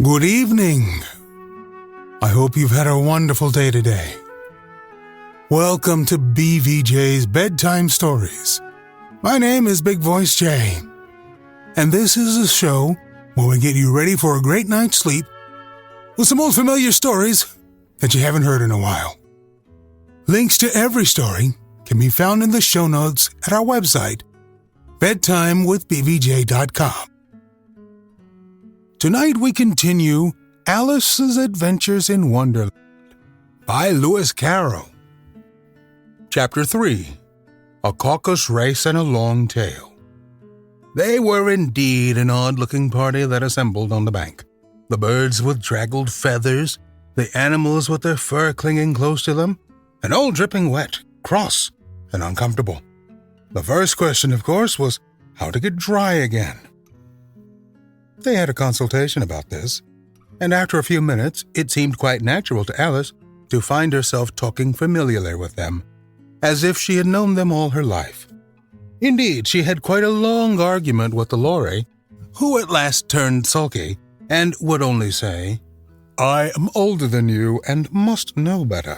Good evening. I hope you've had a wonderful day today. Welcome to BVJ's Bedtime Stories. My name is Big Voice J, and this is a show where we get you ready for a great night's sleep with some old familiar stories that you haven't heard in a while. Links to every story can be found in the show notes at our website, bedtimewithbvj.com. Tonight we continue Alice's Adventures in Wonderland by Lewis Carroll. Chapter 3, A Caucus Race and a Long Tail. They were indeed an odd-looking party that assembled on the bank. The birds with draggled feathers, the animals with their fur clinging close to them, and all dripping wet, cross, and uncomfortable. The first question, of course, was how to get dry again. They had a consultation about this, and after a few minutes, it seemed quite natural to Alice to find herself talking familiarly with them, as if she had known them all her life. Indeed, she had quite a long argument with the Lorry, who at last turned sulky and would only say, "I am older than you and must know better."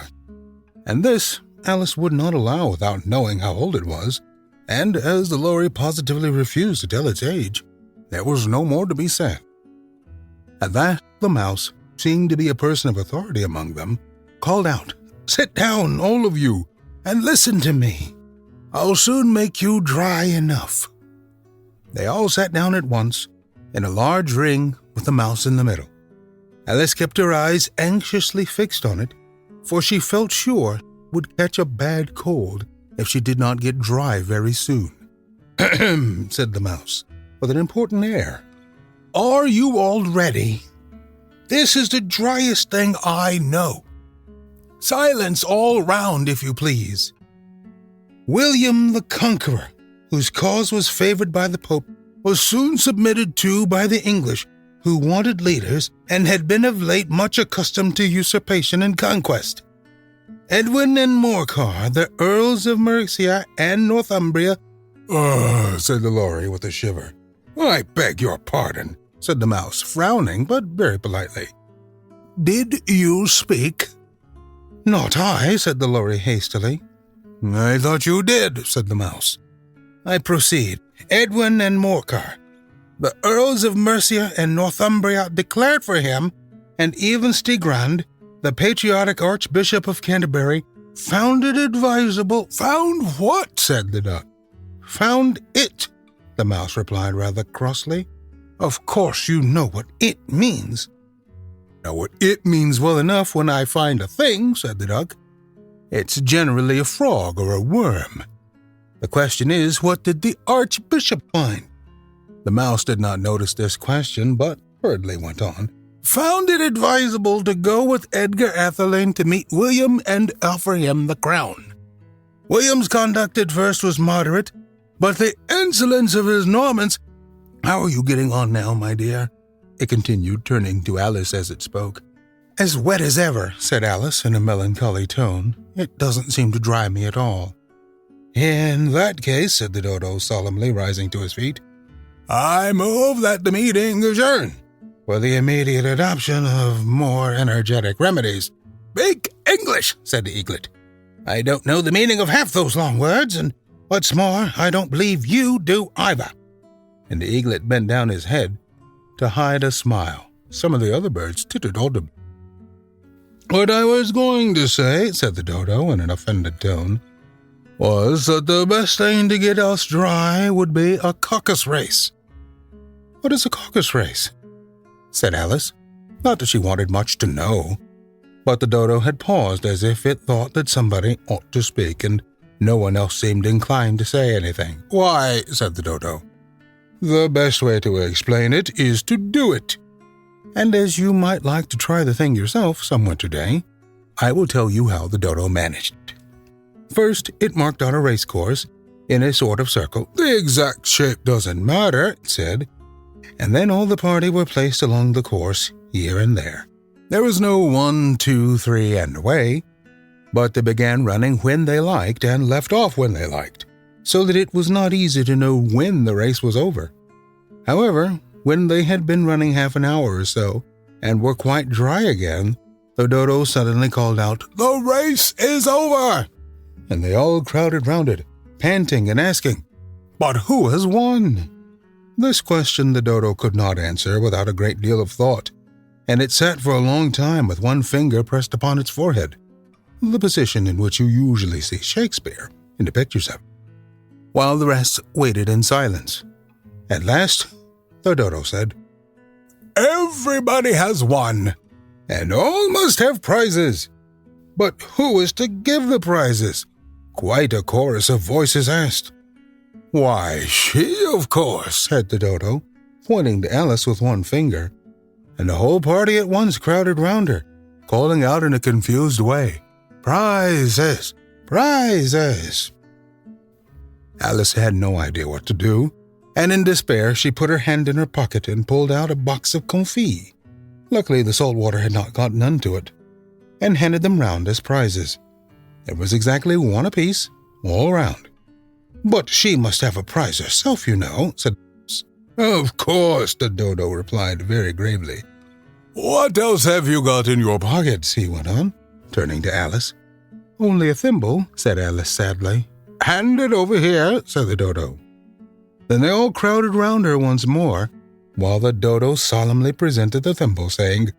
And this Alice would not allow without knowing how old it was, and as the Lorry positively refused to tell its age, there was no more to be said. At that, the mouse, seeming to be a person of authority among them, called out, "Sit down, all of you, and listen to me. I'll soon make you dry enough." They all sat down at once, in a large ring with the mouse in the middle. Alice kept her eyes anxiously fixed on it, for she felt sure it would catch a bad cold if she did not get dry very soon. "Ahem," said the mouse, with an important air. "Are you all ready? This is the driest thing I know. Silence all round, if you please. William the Conqueror, whose cause was favored by the Pope, was soon submitted to by the English, who wanted leaders and had been of late much accustomed to usurpation and conquest. Edwin and Morcar, the Earls of Mercia and Northumbria—" said the Lorry with a shiver. "I beg your pardon," said the mouse, frowning, but very politely. "Did you speak?" "Not I," said the Lorry hastily. "I thought you did," said the mouse. "I proceed. Edwin and Morcar, the Earls of Mercia and Northumbria, declared for him, and even Stigrand, the patriotic Archbishop of Canterbury, found it advisable—" "Found what?" said the duck. "Found it," the mouse replied rather crossly. "Of course you know what it means." "Know what it means well enough when I find a thing," said the duck. "It's generally a frog or a worm. The question is, what did the Archbishop find?" The mouse did not notice this question, but hurriedly went on. "Found it advisable to go with Edgar Atheling to meet William and offer him the crown. William's conduct at first was moderate, but the insolence of his Normans— How are you getting on now, my dear?" it continued, turning to Alice as it spoke. "As wet as ever," said Alice in a melancholy tone. "It doesn't seem to dry me at all." "In that case," said the dodo solemnly, rising to his feet, "I move that the meeting adjourn for the immediate adoption of more energetic remedies." "Speak English," said the eaglet. "I don't know the meaning of half those long words, and what's more, I don't believe you do either." And the eaglet bent down his head to hide a smile. Some of the other birds tittered audibly. "What I was going to say," said the dodo in an offended tone, "was that the best thing to get us dry would be a caucus race." "What is a caucus race?" said Alice. Not that she wanted much to know, but the dodo had paused as if it thought that somebody ought to speak, and no one else seemed inclined to say anything. "Why," said the dodo, "the best way to explain it is to do it. And as you might like to try the thing yourself some winter day, I will tell you how the dodo managed it. First, it marked out a race course in a sort of circle. The exact shape doesn't matter," it said, and then all the party were placed along the course here and there. There was no 1, 2, 3, and away, but they began running when they liked and left off when they liked, so that it was not easy to know when the race was over. However, when they had been running half an hour or so, and were quite dry again, the dodo suddenly called out, "The race is over!" And they all crowded round it, panting and asking, "But who has won?" This question the dodo could not answer without a great deal of thought, and it sat for a long time with one finger pressed upon its forehead, the position in which you usually see Shakespeare in the pictures of him, while the rest waited in silence. At last, the dodo said, "Everybody has won, and all must have prizes. But who is to give the prizes?" Quite a chorus of voices asked. "Why, she, of course," said the dodo, pointing to Alice with one finger, and the whole party at once crowded round her, calling out in a confused way, "Prizes! Prizes!" Alice had no idea what to do, and in despair she put her hand in her pocket and pulled out a box of confit. Luckily the salt water had not gotten into it, and handed them round as prizes. It was exactly one apiece, all round. "But she must have a prize herself, you know," said Alice. "Of course," the dodo replied very gravely. "What else have you got in your pockets?" he went on, turning to Alice. "Only a thimble," said Alice sadly. "Hand it over here," said the dodo. Then they all crowded round her once more, while the dodo solemnly presented the thimble, saying,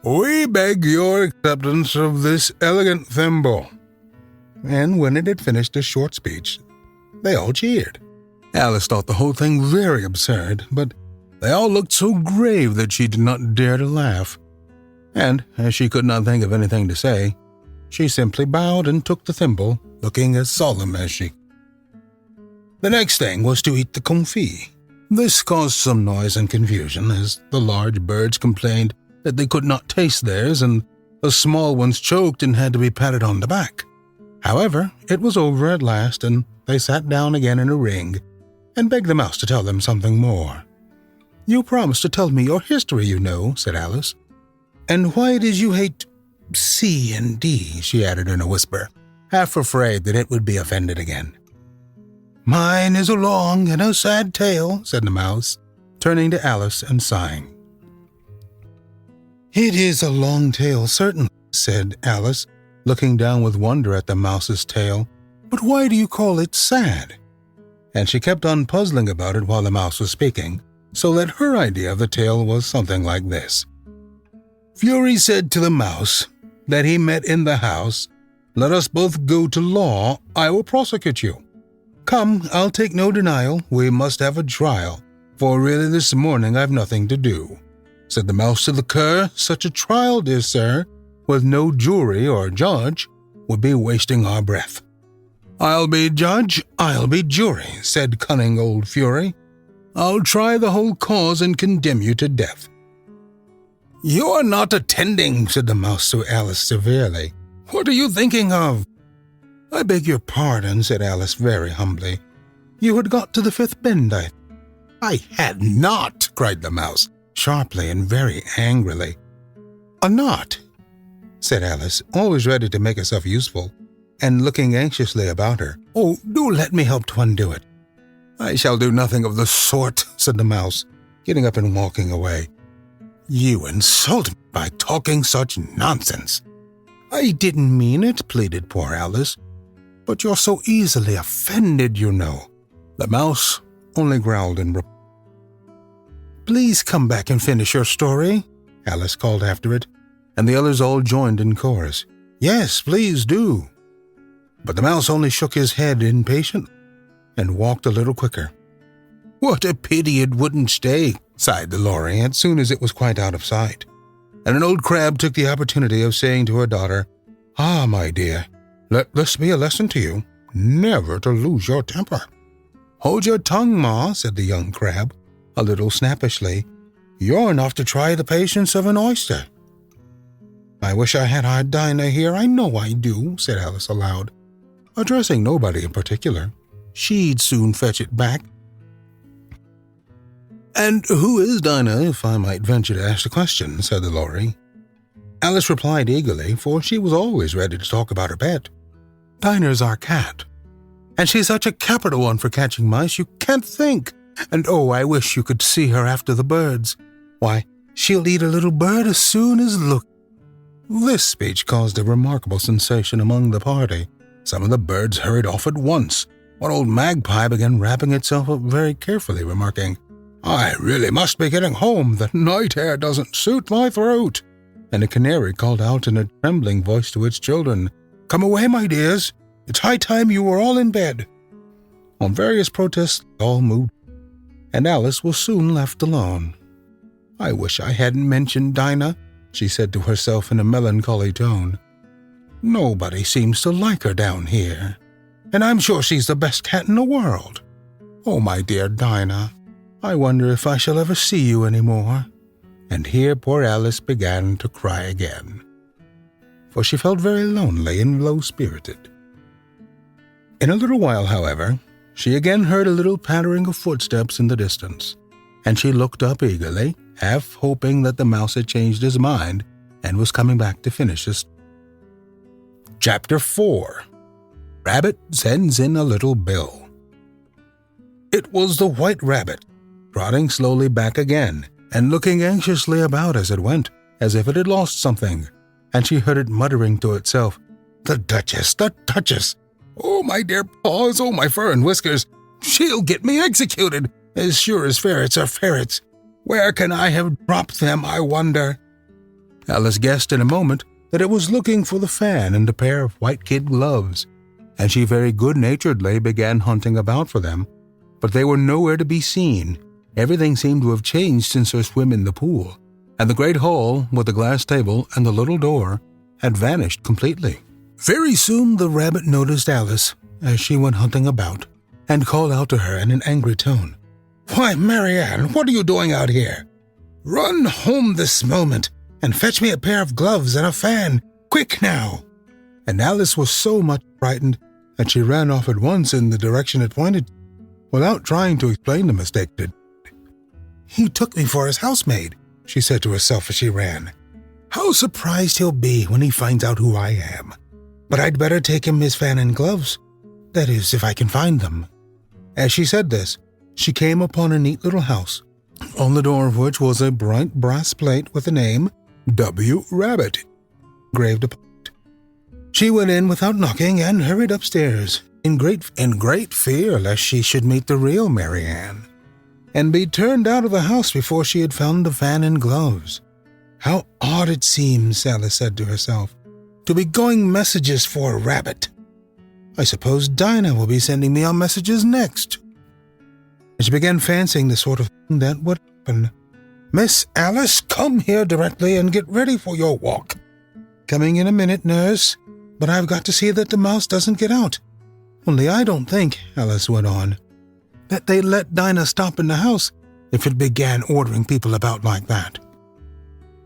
"We beg your acceptance of this elegant thimble." And when it had finished its short speech, they all cheered. Alice thought the whole thing very absurd, but they all looked so grave that she did not dare to laugh. And, as she could not think of anything to say, she simply bowed and took the thimble, looking as solemn as she. The next thing was to eat the confit. This caused some noise and confusion, as the large birds complained that they could not taste theirs, and the small ones choked and had to be patted on the back. However, it was over at last, and they sat down again in a ring, and begged the mouse to tell them something more. "You promised to tell me your history, you know," said Alice. "And why it is you hate C and D," she added in a whisper, half afraid that it would be offended again. "Mine is a long and a sad tale," said the mouse, turning to Alice and sighing. "It is a long tale, certainly," said Alice, looking down with wonder at the mouse's tail. "But why do you call it sad?" And she kept on puzzling about it while the mouse was speaking, so that her idea of the tale was something like this. "Fury said to the mouse that he met in the house, 'Let us both go to law, I will prosecute you.' 'Come, I'll take no denial, we must have a trial, for really this morning I've nothing to do.' Said the mouse to the cur, 'Such a trial, dear sir, with no jury or judge, would be wasting our breath.' 'I'll be judge, I'll be jury,' said cunning old Fury. 'I'll try the whole cause and condemn you to death.' 'You're not attending,' said the mouse to Alice severely. 'What are you thinking of?' 'I beg your pardon,' said Alice very humbly. 'You had got to the fifth bend, I had not,' cried the mouse, sharply and very angrily. 'Not,' said Alice, always ready to make herself useful, and looking anxiously about her. 'Oh, do let me help to undo it.' 'I shall do nothing of the sort,' said the mouse, getting up and walking away. 'You insult me by talking such nonsense.' 'I didn't mean it,' pleaded poor Alice. 'But you're so easily offended, you know.' The mouse only growled and reply. 'Please come back and finish your story,' Alice called after it, and the others all joined in chorus. 'Yes, please do.' But the mouse only shook his head impatiently and walked a little quicker. 'What a pity it wouldn't stay,' sighed the lory as soon as it was quite out of sight. And an old crab took the opportunity of saying to her daughter, 'Ah, my dear, let this be a lesson to you, never to lose your temper.' 'Hold your tongue, Ma,' said the young crab, a little snappishly. 'You're enough to try the patience of an oyster.' 'I wish I had our Dinah here, I know I do,' said Alice aloud, addressing nobody in particular. 'She'd soon fetch it back.' 'And who is Dinah, if I might venture to ask the question?' said the lory. Alice replied eagerly, for she was always ready to talk about her pet. 'Dinah's our cat, and she's such a capital one for catching mice you can't think. And oh, I wish you could see her after the birds. Why, She'll eat a little bird as soon as look." This speech caused a remarkable sensation among the party. Some of the birds hurried off at once. One old magpie began wrapping itself up very carefully, remarking, "I really must be getting home. The night air doesn't suit my throat." And a canary called out in a trembling voice to its children, "Come away, my dears. It's high time you were all in bed." On various protests, all moved, and Alice was soon left alone. "I wish I hadn't mentioned Dinah," she said to herself in a melancholy tone. "Nobody seems to like her down here, and I'm sure she's the best cat in the world. Oh, my dear Dinah, I wonder if I shall ever see you any more." And here poor Alice began to cry again, for she felt very lonely and low-spirited. In a little while, however, she again heard a little pattering of footsteps in the distance, and she looked up eagerly, half hoping that the mouse had changed his mind and was coming back to finish his. Chapter 4. Rabbit Sends in a Little Bill. It was the White Rabbit, trotting slowly back again, and looking anxiously about as it went, as if it had lost something, and she heard it muttering to itself, "The Duchess, the Duchess! Oh, my dear paws, oh, my fur and whiskers! She'll get me executed, as sure as ferrets are ferrets! Where can I have dropped them, I wonder?" Alice guessed in a moment that it was looking for the fan and a pair of white kid gloves, and she very good-naturedly began hunting about for them, but they were nowhere to be seen. Everything seemed to have changed since her swim in the pool, and the great hall with the glass table and the little door had vanished completely. Very soon the rabbit noticed Alice as she went hunting about, and called out to her in an angry tone, "Why, Marianne, what are you doing out here? Run home this moment and fetch me a pair of gloves and a fan, quick now!" And Alice was so much frightened that she ran off at once in the direction it pointed, without trying to explain the mistake. "He took me for his housemaid," she said to herself as she ran. "How surprised he'll be when he finds out who I am. But I'd better take him his fan and gloves. That is, if I can find them." As she said this, she came upon a neat little house, on the door of which was a bright brass plate with the name W. Rabbit engraved upon it. She went in without knocking and hurried upstairs, in great fear lest she should meet the real Marianne, and be turned out of the house before she had found the fan and gloves. "How odd it seems," Alice said to herself, "to be going messages for a rabbit. I suppose Dinah will be sending me on messages next." And she began fancying the sort of thing that would happen. "Miss Alice, come here directly and get ready for your walk." "Coming in a minute, nurse, but I've got to see that the mouse doesn't get out. Only I don't think," Alice went on, "that they'd let Dinah stop in the house if it began ordering people about like that."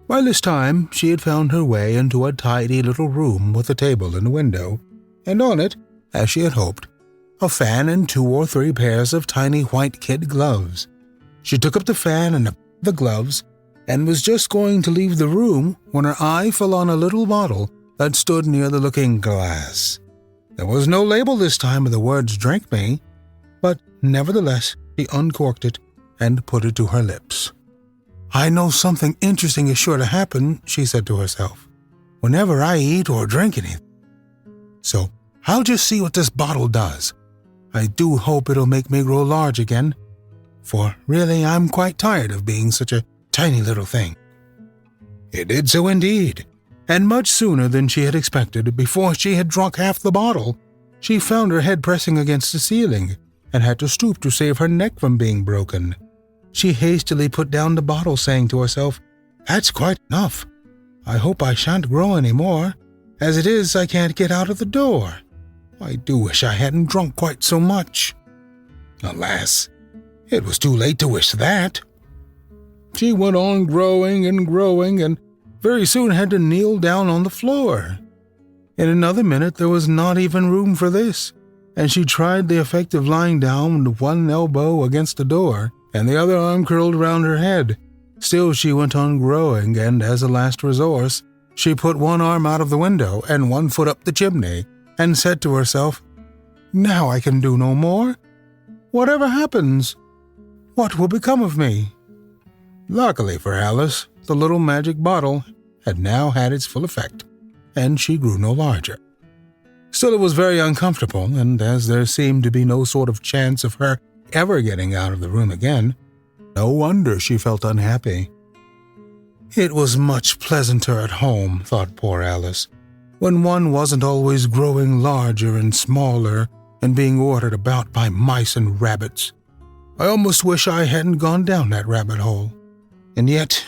By this time, she had found her way into a tidy little room with a table and a window, and on it, as she had hoped, a fan and 2 or 3 pairs of tiny white kid gloves. She took up the fan and the gloves, and was just going to leave the room when her eye fell on a little bottle that stood near the looking-glass. There was no label this time of the words "Drink me," but nevertheless she uncorked it and put it to her lips. "I know something interesting is sure to happen," she said to herself, "whenever I eat or drink anything. So I'll just see what this bottle does. I do hope it'll make me grow large again, for really I'm quite tired of being such a tiny little thing." It did so indeed, and much sooner than she had expected. Before she had drunk half the bottle, she found her head pressing against the ceiling, and had to stoop to save her neck from being broken. She hastily put down the bottle, saying to herself, "That's quite enough. I hope I shan't grow any more. As it is, I can't get out of the door. I do wish I hadn't drunk quite so much." Alas, it was too late to wish that. She went on growing, and very soon had to kneel down on the floor. In another minute there was not even room for this, and she tried the effect of lying down with one elbow against the door and the other arm curled round her head. Still she went on growing, and as a last resource, she put one arm out of the window and one foot up the chimney, and said to herself, "Now I can do no more. Whatever happens, what will become of me?" Luckily for Alice, the little magic bottle had now had its full effect, and she grew no larger. Still, it was very uncomfortable, and as there seemed to be no sort of chance of her ever getting out of the room again, no wonder she felt unhappy. It was much pleasanter at home, thought poor Alice, when one wasn't always growing larger and smaller and being ordered about by mice and rabbits. I almost wish I hadn't gone down that rabbit hole. And yet,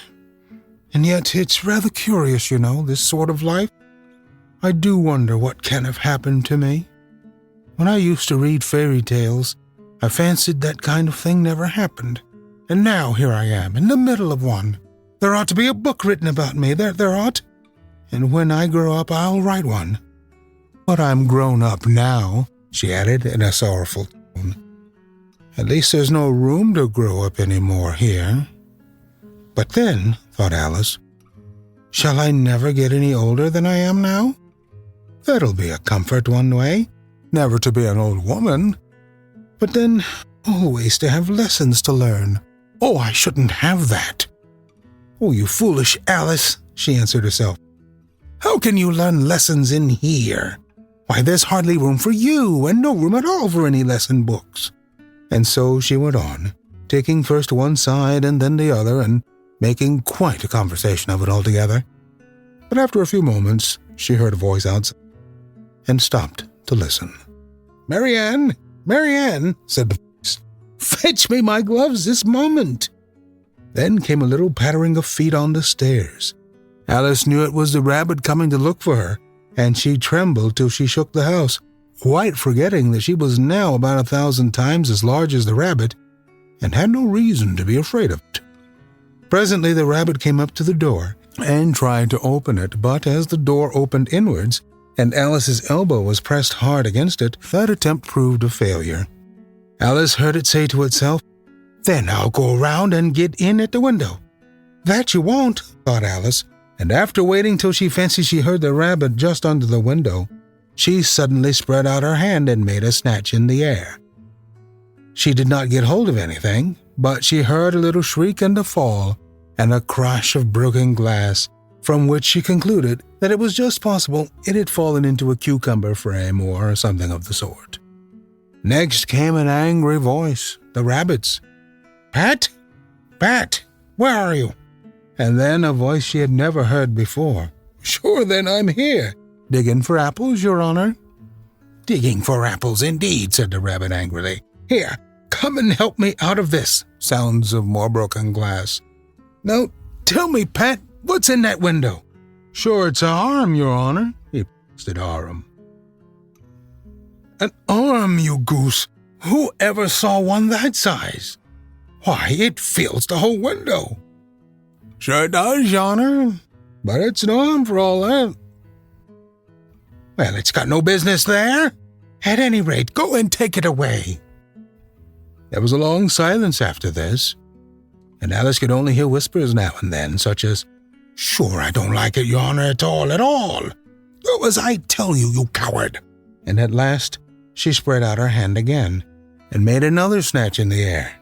it's rather curious, this sort of life. I do wonder what can have happened to me. When I used to read fairy tales, I fancied that kind of thing never happened. And now here I am, in the middle of one. There ought to be a book written about me, there ought. And when I grow up, I'll write one. But I'm grown up now, she added in a sorrowful tone. At least there's no room to grow up any more here. But then, thought Alice, shall I never get any older than I am now? That'll be a comfort one way, never to be an old woman. But then, always to have lessons to learn. Oh, I shouldn't have that. Oh, you foolish Alice, she answered herself. How can you learn lessons in here? Why, there's hardly room for you, and no room at all for any lesson books. And so she went on, taking first one side and then the other, and making quite a conversation of it altogether. But after a few moments, she heard a voice outside, and stopped to listen. Marianne, said the voice, fetch me my gloves this moment. Then came a little pattering of feet on the stairs. Alice knew it was the rabbit coming to look for her, and she trembled till she shook the house, quite forgetting that she was now about 1,000 times as large as the rabbit, and had no reason to be afraid of it. Presently the rabbit came up to the door, and tried to open it, but as the door opened inwards, and Alice's elbow was pressed hard against it, that attempt proved a failure. Alice heard it say to itself, Then I'll go around and get in at the window. That you won't, thought Alice, and after waiting till she fancied she heard the rabbit just under the window, she suddenly spread out her hand and made a snatch in the air. She did not get hold of anything, but she heard a little shriek and a fall, and a crash of broken glass, from which she concluded that it was just possible it had fallen into a cucumber frame or something of the sort. Next came an angry voice, the rabbit's. Pat? Pat, where are you? And then a voice she had never heard before. Sure, then I'm here. Digging for apples, Your Honor? Digging for apples, indeed, said the rabbit angrily. Here, come and help me out of this. Sounds of more broken glass. Now, tell me, Pat, what's in that window? Sure, it's an arm, Your Honor. He said arm. An arm, you goose. Who ever saw one that size? Why, it fills the whole window. Sure it does, Your Honor, but it's an arm for all that. Well, it's got no business there. At any rate, go and take it away. There was a long silence after this, and Alice could only hear whispers now and then, such as, Sure, I don't like it, Your Honor, at all. Do as I tell you, you coward. And at last, she spread out her hand again, and made another snatch in the air.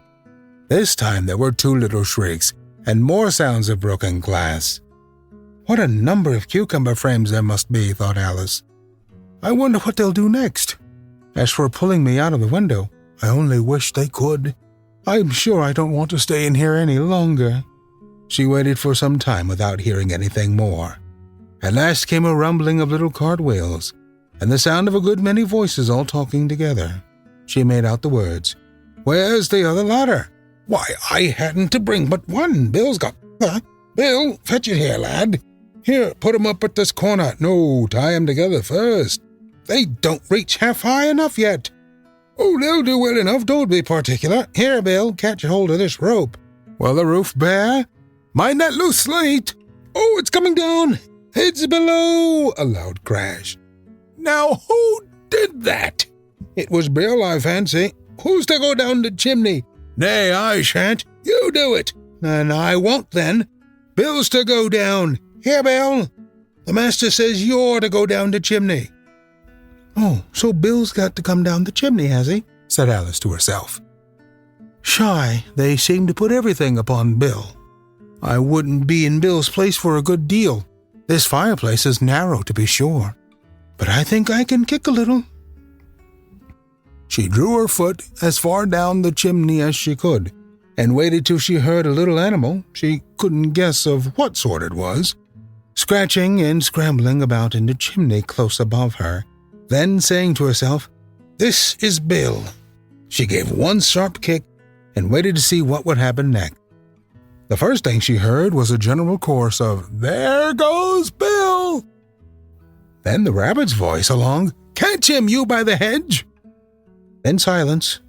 This time there were 2 little shrieks, and more sounds of broken glass. What a number of cucumber frames there must be, thought Alice. I wonder what they'll do next. As for pulling me out of the window, I only wish they could. I'm sure I don't want to stay in here any longer. She waited for some time without hearing anything more. At last came a rumbling of little cartwheels, and the sound of a good many voices all talking together. She made out the words, Where's the other ladder? Why, I hadn't to bring but one. Bill's got... Bill, fetch it here, lad. Here, put 'em up at this corner. No, tie 'em together first. They don't reach half high enough yet. Oh, they'll do well enough, don't be particular. Here, Bill, catch hold of this rope. Will the roof bear? Mind that loose slate. Oh, it's coming down. It's below. A loud crash. Now, who did that? It was Bill, I fancy. Who's to go down the chimney? Nay, I shan't. You do it. And I won't then. Bill's to go down. Here, Bill. The master says you're to go down the chimney. Oh, so Bill's got to come down the chimney, has he? Said Alice to herself. Shy, they seem to put everything upon Bill. I wouldn't be in Bill's place for a good deal. This fireplace is narrow, to be sure, but I think I can kick a little." She drew her foot as far down the chimney as she could, and waited till she heard a little animal, she couldn't guess of what sort it was, scratching and scrambling about in the chimney close above her. Then, saying to herself, "This is Bill," she gave one sharp kick and waited to see what would happen next. The first thing she heard was a general chorus of, "There goes Bill!" Then the rabbit's voice along, "Catch him, you by the hedge!" Then silence.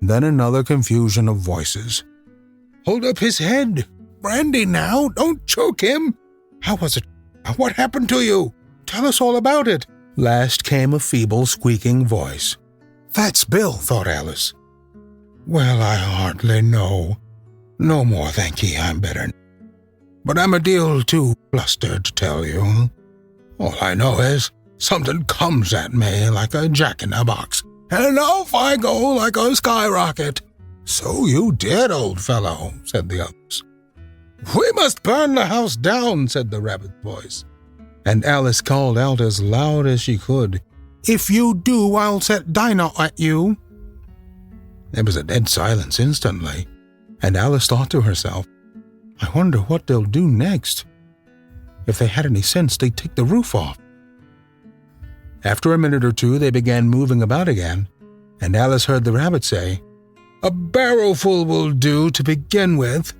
Then another confusion of voices. "Hold up his head! Brandy now! Don't choke him! How was it? What happened to you? Tell us all about it!" Last came a feeble, squeaking voice. "That's Bill," thought Alice. "Well, I hardly know. No more, thank ye, I'm better. But I'm a deal too flustered to tell you. All I know is something comes at me like a jack-in-a-box, and off I go like a skyrocket." "So you did, old fellow," said the others. "We must burn the house down," said the rabbit's voice. And Alice called out as loud as she could, "If you do, I'll set Dinah at you." There was a dead silence instantly, and Alice thought to herself, "I wonder what they'll do next. If they had any sense, they'd take the roof off." After a minute or two, they began moving about again, and Alice heard the rabbit say, "A barrowful will do to begin with."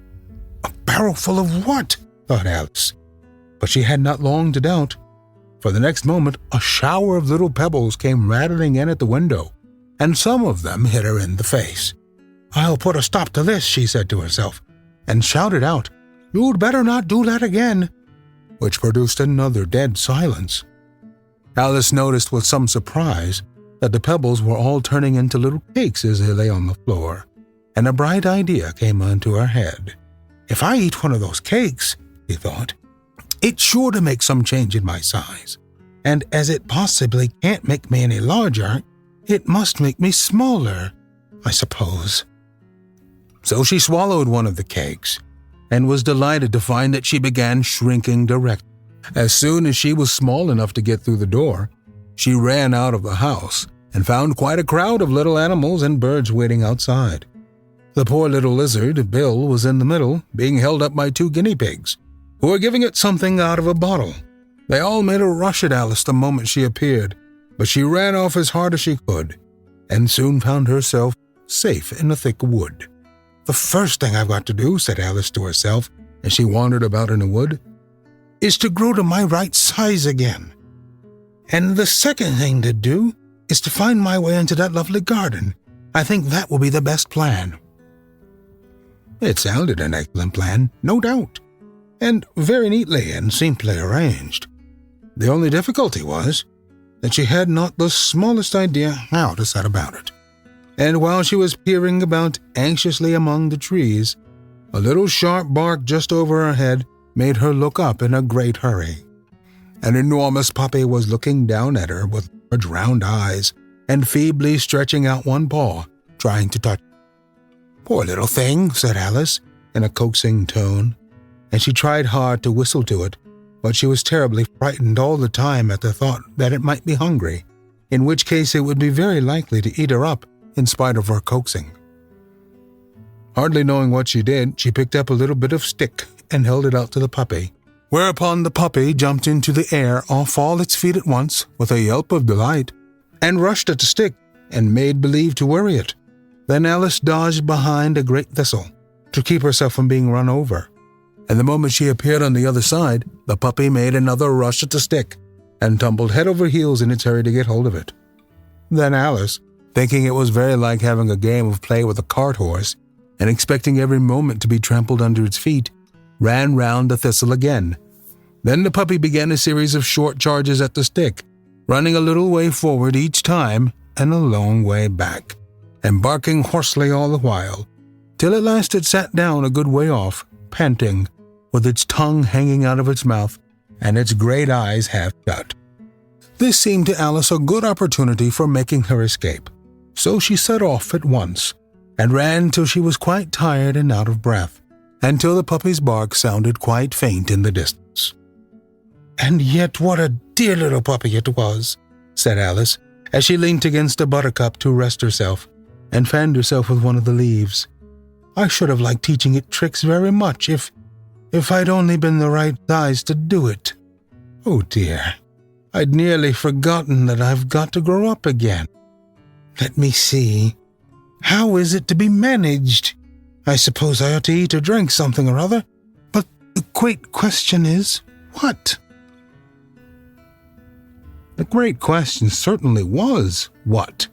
"A barrowful of what?" thought Alice. But she had not long to doubt, for the next moment a shower of little pebbles came rattling in at the window, and some of them hit her in the face. "I'll put a stop to this," she said to herself, and shouted out, "You'd better not do that again," which produced another dead silence. Alice noticed with some surprise that the pebbles were all turning into little cakes as they lay on the floor, and a bright idea came into her head. "If I eat one of those cakes," she thought, "it's sure to make some change in my size, and as it possibly can't make me any larger, it must make me smaller, I suppose." So she swallowed one of the cakes, and was delighted to find that she began shrinking directly. As soon as she was small enough to get through the door, she ran out of the house and found quite a crowd of little animals and birds waiting outside. The poor little lizard, Bill, was in the middle, being held up by 2 guinea pigs, who were giving it something out of a bottle. They all made a rush at Alice the moment she appeared, but she ran off as hard as she could, and soon found herself safe in a thick wood. "The first thing I've got to do," said Alice to herself as she wandered about in the wood, "is to grow to my right size again. And the second thing to do is to find my way into that lovely garden. I think that will be the best plan." It sounded an excellent plan, no doubt, and very neatly and simply arranged. The only difficulty was that she had not the smallest idea how to set about it. And while she was peering about anxiously among the trees, a little sharp bark just over her head made her look up in a great hurry. An enormous puppy was looking down at her with large round eyes and feebly stretching out one paw, trying to touch her. "Poor little thing," said Alice in a coaxing tone, and she tried hard to whistle to it, but she was terribly frightened all the time at the thought that it might be hungry, in which case it would be very likely to eat her up in spite of her coaxing. Hardly knowing what she did, she picked up a little bit of stick and held it out to the puppy, whereupon the puppy jumped into the air off all its feet at once with a yelp of delight, and rushed at the stick and made believe to worry it. Then Alice dodged behind a great thistle to keep herself from being run over, and the moment she appeared on the other side, the puppy made another rush at the stick and tumbled head over heels in its hurry to get hold of it. Then Alice, thinking it was very like having a game of play with a cart horse, and expecting every moment to be trampled under its feet, ran round the thistle again. Then the puppy began a series of short charges at the stick, running a little way forward each time and a long way back, and barking hoarsely all the while, till at last it sat down a good way off, panting, with its tongue hanging out of its mouth and its great eyes half shut. This seemed to Alice a good opportunity for making her escape, so she set off at once, and ran till she was quite tired and out of breath, until the puppy's bark sounded quite faint in the distance. "And yet what a dear little puppy it was," said Alice, as she leaned against a buttercup to rest herself and fanned herself with one of the leaves. "I should have liked teaching it tricks very much if I'd only been the right size to do it. Oh dear, I'd nearly forgotten that I've got to grow up again. Let me see. How is it to be managed? I suppose I ought to eat or drink something or other, but the great question is, what?" The great question certainly was, what?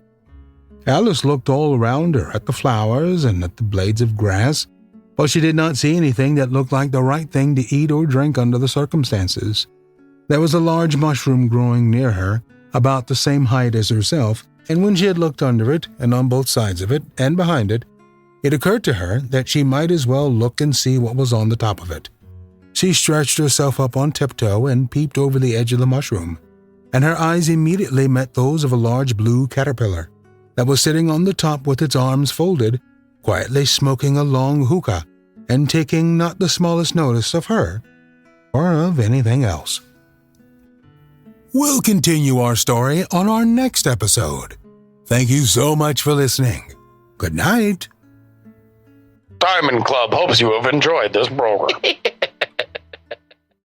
Alice looked all around her at the flowers and at the blades of grass, but she did not see anything that looked like the right thing to eat or drink under the circumstances. There was a large mushroom growing near her, about the same height as herself, and when she had looked under it, and on both sides of it, and behind it, it occurred to her that she might as well look and see what was on the top of it. She stretched herself up on tiptoe and peeped over the edge of the mushroom, and her eyes immediately met those of a large blue caterpillar that was sitting on the top with its arms folded, quietly smoking a long hookah and taking not the smallest notice of her or of anything else. We'll continue our story on our next episode. Thank you so much for listening. Good night. Diamond Club hopes you have enjoyed this program.